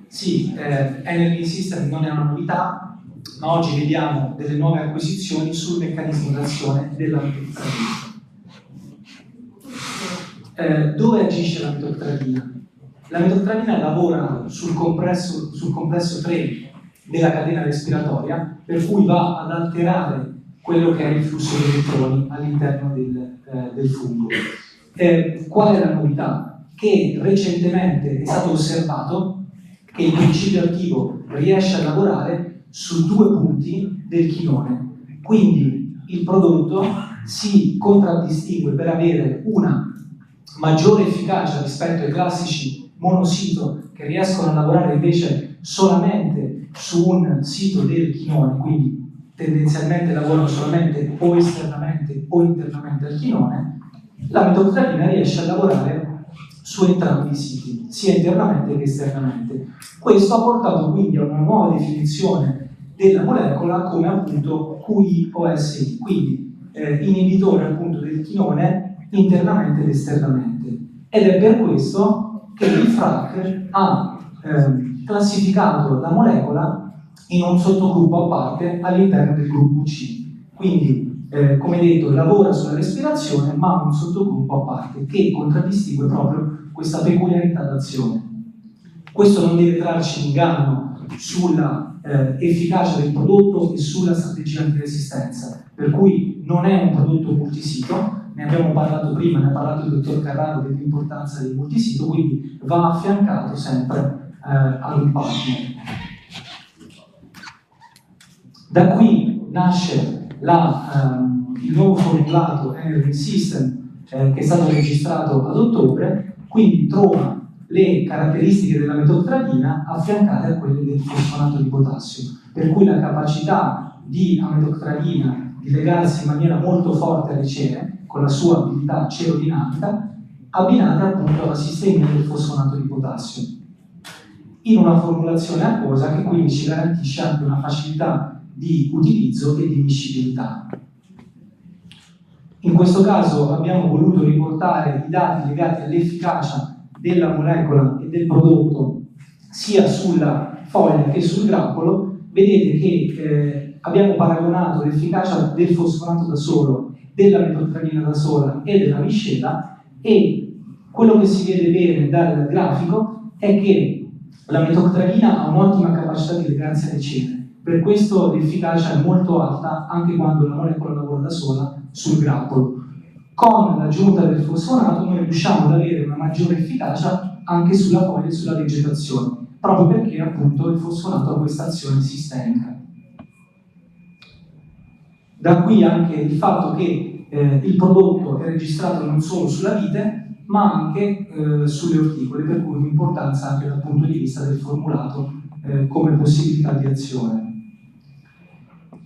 Sì, Energy System non è una novità, ma oggi vediamo delle nuove acquisizioni sul meccanismo d'azione della metoctradina. Dove agisce la metoctradina? La metoctradina lavora sul complesso 3 della catena respiratoria, per cui va ad alterare quello che è il flusso di elettroni all'interno del fungo. Qual è la novità? Che recentemente è stato osservato che il principio attivo riesce a lavorare su 2 punti del chinone. Quindi il prodotto si contraddistingue per avere una maggiore efficacia rispetto ai classici monosito che riescono a lavorare invece solamente su un sito del chinone, quindi tendenzialmente lavorano solamente o esternamente o internamente al chinone. La metoctradina riesce a lavorare su entrambi i siti, sia internamente che esternamente. Questo ha portato quindi a una nuova definizione della molecola come appunto QIOSI, quindi inibitore appunto del chinone internamente ed esternamente. Ed è per questo che il FRAC ha classificato la molecola in un sottogruppo a parte all'interno del gruppo C. Quindi come detto, lavora sulla respirazione, ma ha un sottogruppo a parte che contraddistingue proprio questa peculiarità d'azione. Questo non deve trarci in inganno sulla efficacia del prodotto e sulla strategia antiresistenza, per cui non è un prodotto multisito, ne abbiamo parlato prima, ne ha parlato il dottor Carraro dell'importanza del multisito, quindi va affiancato sempre ad un partner. Da qui nasce il nuovo formulato Energy System che è stato registrato ad ottobre, quindi trova le caratteristiche della metoctradina affiancate a quelle del fosfonato di potassio, per cui la capacità di ametoctradina di legarsi in maniera molto forte alle cere, con la sua abilità cerodinamica, abbinata appunto alla sistemia del fosfonato di potassio, in una formulazione acquosa che quindi ci garantisce anche una facilità di utilizzo e di miscibilità. In questo caso abbiamo voluto riportare i dati legati all'efficacia della molecola e del prodotto sia sulla foglia che sul grappolo. Vedete che abbiamo paragonato l'efficacia del fosfonato da solo, della metoctradina da sola e della miscela, e quello che si vede bene dal grafico è che la metoctradina ha un'ottima capacità di legarsi alle cere. Per questo l'efficacia è molto alta anche quando la molecola lavora da sola sul grappolo. Con l'aggiunta del fosfonato noi riusciamo ad avere una maggiore efficacia anche sulla foglia e sulla vegetazione, proprio perché appunto il fosfonato ha questa azione sistemica. Da qui anche il fatto che il prodotto è registrato non solo sulla vite, ma anche sulle orticole, per cui un'importanza anche dal punto di vista del formulato come possibilità di azione.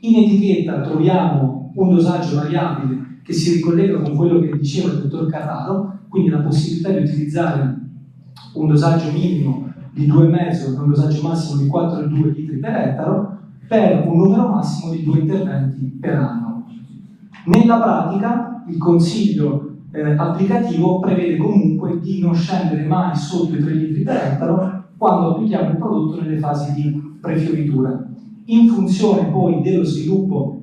In etichetta troviamo un dosaggio variabile che si ricollega con quello che diceva il dottor Carraro, quindi la possibilità di utilizzare un dosaggio minimo di 2,5 e un dosaggio massimo di 4,2 litri per ettaro per un numero massimo di 2 interventi per anno. Nella pratica il consiglio applicativo prevede comunque di non scendere mai sotto i 3 litri per ettaro quando applichiamo il prodotto nelle fasi di prefioritura. In funzione poi dello sviluppo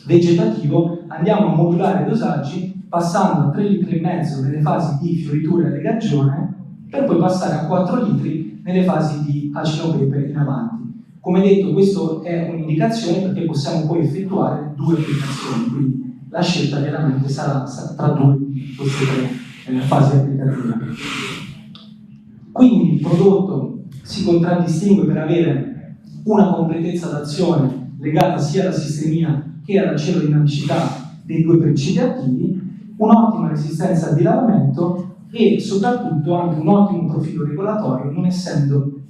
vegetativo andiamo a modulare i dosaggi passando a 3,5 litri nelle fasi di fioritura e legagione, per poi passare a 4 litri nelle fasi di acino pepe in avanti. Come detto, questo è un'indicazione perché possiamo poi effettuare 2 applicazioni, quindi la scelta chiaramente sarà tra 2 di queste 3 fasi applicative. Quindi il prodotto si contraddistingue per avere una completezza d'azione legata sia alla sistemia che alla cerodinamicità dei 2 principi attivi, un'ottima resistenza al dilavamento e soprattutto anche un ottimo profilo regolatorio, non essendo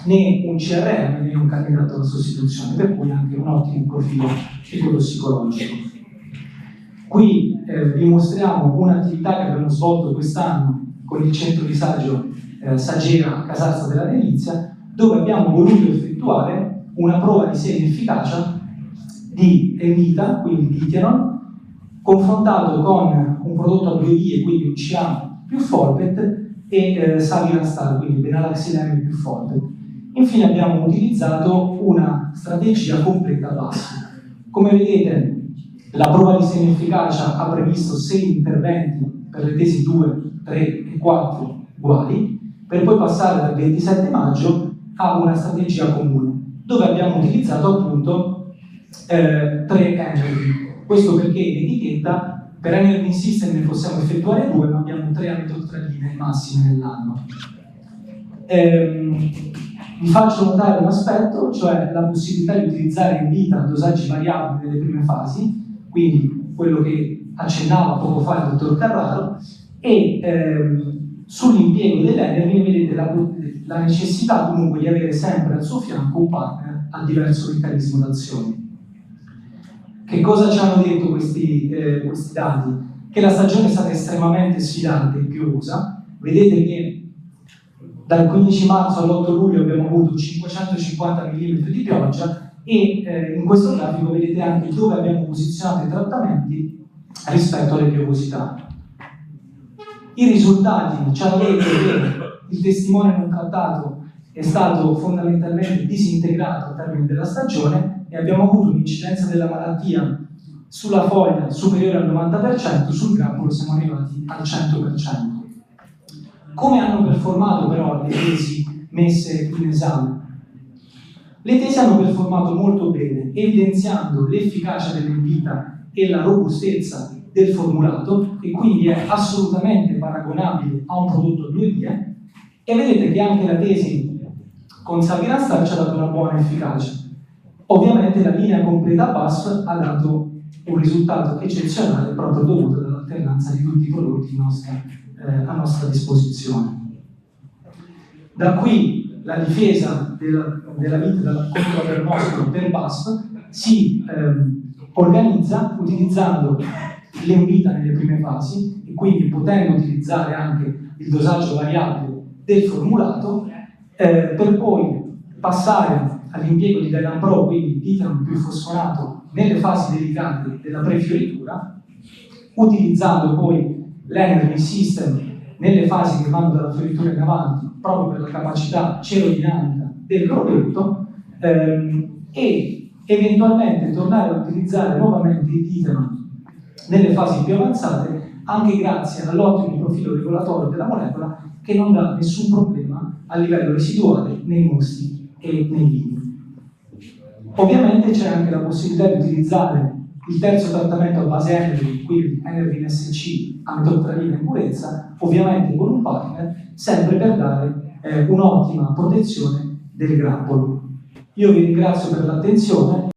né un CRM né un candidato alla sostituzione, per cui anche un ottimo profilo ecologico. Qui vi mostriamo un'attività che abbiamo svolto quest'anno con il centro di saggio Sagera a Casazza della Delizia, dove abbiamo voluto effettuare una prova di semi efficacia di Evita, quindi di Itiaron, confrontato con un prodotto a 2 vie, quindi un CA più Folpet, e Savirastal, quindi Benalaxilem più Folpet. Infine abbiamo utilizzato una strategia completa BASF. Come vedete, la prova di semi-efficacia ha previsto 6 interventi per le tesi 2, 3 e 4 uguali, per poi passare dal 27 maggio a una strategia comune, dove abbiamo utilizzato appunto 3 energy. Questo perché in etichetta per Energy System ne possiamo effettuare 2, ma abbiamo 3 amitoctradine massime nell'anno. Vi faccio notare un aspetto, cioè la possibilità di utilizzare in vita dosaggi variabili nelle prime fasi, quindi quello che accennava poco fa il dottor Carraro, e sull'impiego dell'Energy vedete la necessità comunque di avere sempre al suo fianco un partner a diverso meccanismo d'azione. Che cosa ci hanno detto questi dati? Che la stagione è stata estremamente sfidante e piovosa. Vedete che dal 15 marzo all'8 luglio abbiamo avuto 550 mm di pioggia e in questo grafico vedete anche dove abbiamo posizionato i trattamenti rispetto alle piovosità. I risultati ci hanno detto che il testimone non trattato è stato fondamentalmente disintegrato al termine della stagione e abbiamo avuto un'incidenza della malattia sulla foglia superiore al 90%, sul grappolo siamo arrivati al 100%. Come hanno performato però le tesi messe in esame? Le tesi hanno performato molto bene, evidenziando l'efficacia dell'invita e la robustezza del formulato, e quindi è assolutamente paragonabile a un prodotto 2 vie, e vedete che anche la tesi con Saviran ci ha dato una buona efficacia. Ovviamente la linea completa BASF ha dato un risultato eccezionale proprio dovuto all'alternanza di tutti i prodotti a nostra disposizione. Da qui la difesa della vita contro l'apermoscolo per BASF si organizza utilizzando l'envita nelle prime fasi e quindi potendo utilizzare anche il dosaggio variabile del formulato per poi passare all'impiego di Dylan Pro, quindi diterano più fosfonato nelle fasi delicate della prefioritura, utilizzando poi l'Energy System nelle fasi che vanno dalla fioritura in avanti proprio per la capacità cerodinamica del prodotto e eventualmente tornare a utilizzare nuovamente il diterano nelle fasi più avanzate, anche grazie all'ottimo profilo regolatorio della molecola che non dà nessun problema a livello residuale nei mosti e nei vini. Ovviamente c'è anche la possibilità di utilizzare il terzo trattamento a base Energy, quindi Energy NSC, amitoctradina in purezza, ovviamente con un partner, sempre per dare un'ottima protezione del grappolo. Io vi ringrazio per l'attenzione.